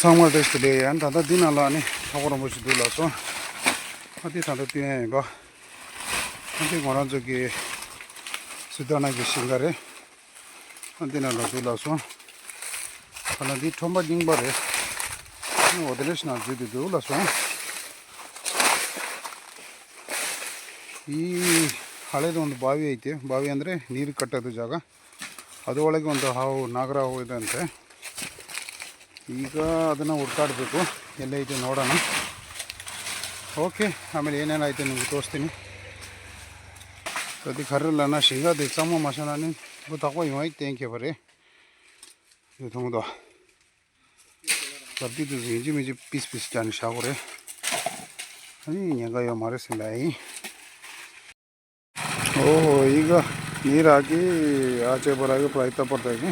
정말 됐을래. 안 다다 디나라니. 하고는 뭐지 둘러서. 어디 다다 디네 봐. 어디 거나 저기 수다나게 신가래. 어디나라 둘러서. 하나디 톰바 딩바래. 어디래시나 주디 둘러서. ಈ ಹಳೆದು ಒಂದು ಬಾವಿ ಐತಿ. ಬಾವಿ ಅಂದರೆ ನೀರು ಕಟ್ಟೋದು ಜಾಗ. ಅದರೊಳಗೆ ಒಂದು ಹಾವು ನಾಗರ ಹಾವು ಇದೆ ಅಂತೆ. ಈಗ ಅದನ್ನು ಹುಡ್ಕಾಡಬೇಕು, ಎಲ್ಲೈತೆ ನೋಡೋಣ. ಓಕೆ, ಆಮೇಲೆ ಏನೇನಾಯ್ತು ನಿಮಗೆ ತೋರಿಸ್ತೀನಿ. ಸದ್ಯಕ್ಕೆ ಹರಲ್ಲ ನಾ ಶೇಂಗಾ ದಿಕ್ಸಮ್ಮ ಮಸಾಲಾನಿ ಗೊತ್ತಾಕೋ ಇವ ಐತೆ ಹೆಂಗೆ ಬರ್ರಿ ಇದು ತುಂಬ ಬರ್ತಿದ್ದು ಮಿಂಜಿ ಮಿಂಜಿ ಪೀಸ್ ಪೀಸ್ ಜಾನಿ ಶಾವ್ರೆ ಹೆಂಗ ಮಾರಿಸಿಲ್ಲ. ಓಹೋ, ಈಗ ನೀರು ಹಾಕಿ ಆಚೆ ಬರೋಕ್ಕೆ ಪ್ರಯತ್ನ ಪಡ್ತಾಯಿದ್ವಿ.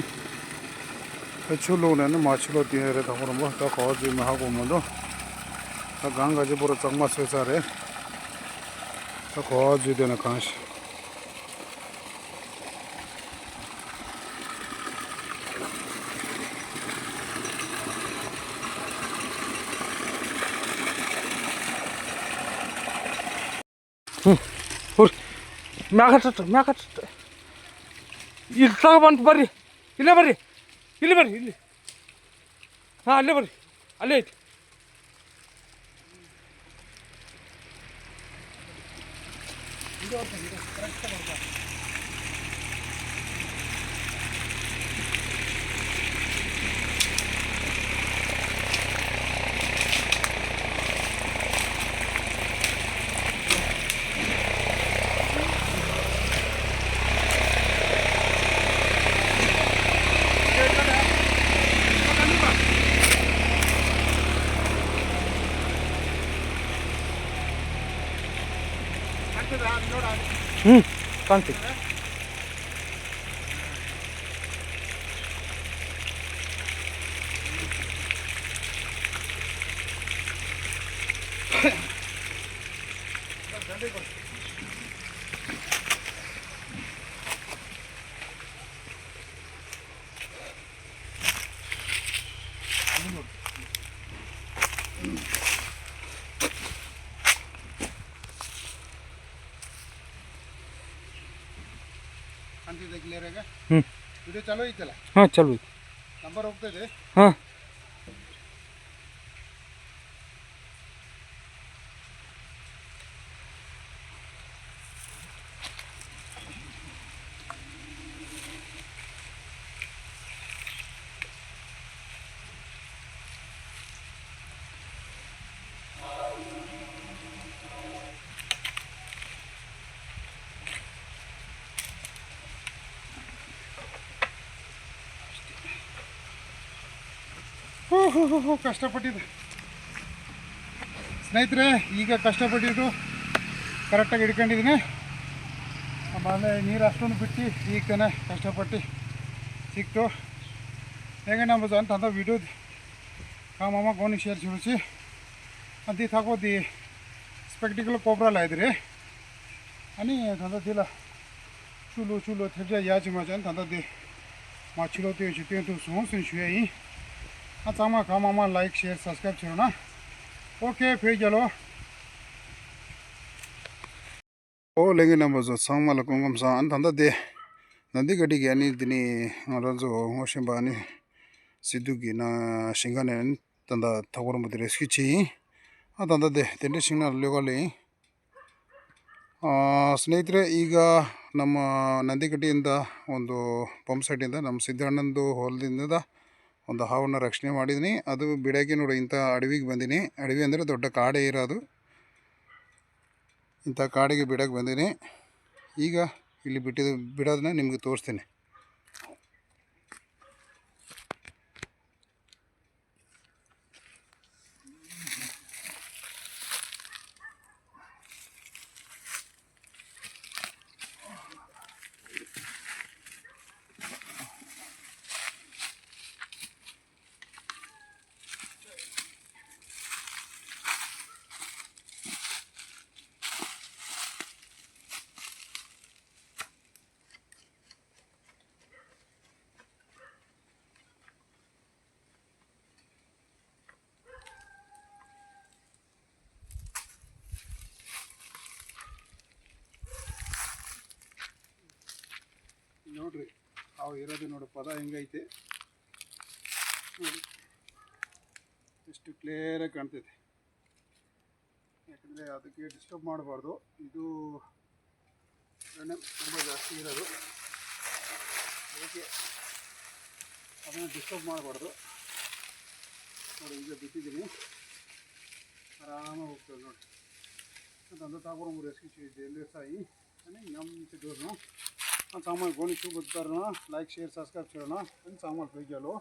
ಹೆಚ್ಚುಲೋನೆ ಮಾछलो ತಿನ್ನರೆ ತಗೊಂಡು ಕಾಜಿ ಹಾಕೊಂಬಂದು ಗಂಗಾಜಿ ಬರೋ ಚಮ್ಮಸ್ ಸಾರೆ ಕಾಜು ಇದೇನೆ ಕಾಶ್ ಮ್ಯಾಕ ಇಲ್ಲಿ ತಗೊಬಂತು ಬರ್ರಿ, ಇಲ್ಲೇ ಬರ್ರಿ, ಇಲ್ಲಿ ಬರ್ರಿ, ಇಲ್ಲಿ. ಹಾಂ, ಅಲ್ಲೇ ಬರ್ರಿ, ಅಲ್ಲೇ ಐತಿ. ಕಾಣ್ತೀವಿ. ವಿಡಿಯೋ ಚಾಲೂ ಐತಲ್ಲ? ಹಾಂ, ಚಲೋ ಐತಿ. ನಂಬರ್ ಹೋಗ್ತಾ ಇದೆ. ಹಾಂ, ಕಷ್ಟಪಟ್ಟಿದ್ದು ಸ್ನೇಹಿತರೆ, ಈಗ ಕಷ್ಟಪಟ್ಟಿದ್ದು ಕರೆಕ್ಟಾಗಿ ಹಿಡ್ಕೊಂಡಿದ್ದೀನಿ. ಆಮೇಲೆ ನೀರು ಅಷ್ಟೊಂದು ಬಿಟ್ಟು ಈಗ ತಾನೆ ಕಷ್ಟಪಟ್ಟು ಸಿಕ್ತು. ಹೇಗೆ ನಂಬುದು ಅಂತ ವಿಡಿಯೋ ಕಾಮಮ್ಮ ಗೋನಿ ಶೇರ್ ಚುಳಿಸಿ ಅದು ತಗೋದಿ ಸ್ಪೆಕ್ಟಿಕಲ್ कोबरा ಇದ್ರಿ आणि धंदा दिला चुलो चुलो थेजा याची मजा धंदा दे माछलो ते ते तो सोन शुई आ चामा कामा लाइक शेयर सब्सक्राइब करो ना. ओके, फिर चलो. ओ लेंगे नंबर जो सांगमा लकुंगम सा अन धंदा दे नंदी गडी के अनि दिनी रजो होशे बानी सिद्धू की ना शिंगाने धंदा थगोर मते रेस्क्यू ची आ धंदा दे तेंडे सिग्नल लेगले. ಸ್ನೇಹಿತರೆ, ಈಗ ನಮ್ಮ ನಂದಿಗಡ್ಡಿಯಿಂದ ಒಂದು ಪಂಪ್ ಸೆಟ್ಟಿಂದ ನಮ್ಮ ಸಿದ್ದಣ್ಣಂದು ಹೊಲದಿಂದ ಒಂದು ಹಾವನ್ನು ರಕ್ಷಣೆ ಮಾಡಿದ್ದೀನಿ. ಅದು ಬಿಡೋಕ್ಕೆ ನೋಡಿ ಇಂಥ ಅಡವಿಗೆ ಬಂದೀನಿ. ಅಡವಿ ಅಂದರೆ ದೊಡ್ಡ ಕಾಡೇ ಇರೋದು. ಇಂಥ ಕಾಡಿಗೆ ಬಿಡೋಕ್ಕೆ ಬಂದೀನಿ. ಈಗ ಇಲ್ಲಿ ಬಿಡೋದನ್ನ ನಿಮಗೆ ತೋರಿಸ್ತೀನಿ. ನೋಡ್ರಿ ಅವು ಇರೋದು ನೋಡಿ ಪದ ಹೆಂಗೈತೆ ನೋಡಿ, ಎಷ್ಟು ಕ್ಲಿಯರಾಗಿ ಕಾಣ್ತೈತೆ. ಯಾಕಂದರೆ ಅದಕ್ಕೆ ಡಿಸ್ಟರ್ಬ್ ಮಾಡಬಾರ್ದು. ಇದು ಎಣ್ಣೆ ತುಂಬ ಜಾಸ್ತಿ ಇರೋದು, ಅದಕ್ಕೆ ಅದನ್ನು ಡಿಸ್ಟರ್ಬ್ ಮಾಡಬಾರ್ದು. ನೋಡಿ ಈಗ ಬಿಟ್ಟಿದ್ದೀನಿ, ಆರಾಮಾಗಿ ಹೋಗ್ತದೆ ನೋಡಿ. ಅಂತ ತಾಪೂರ ಮೂರು ಎಸ್ಕಿ ಜೈಲು ಸಾಯಿ అని నమ్మించి దూరం సామాన్ కొని చూపుతారు. లైక్ షేర్ సబ్స్క్రైబ్ చేయడం సామాన్ పేజాలు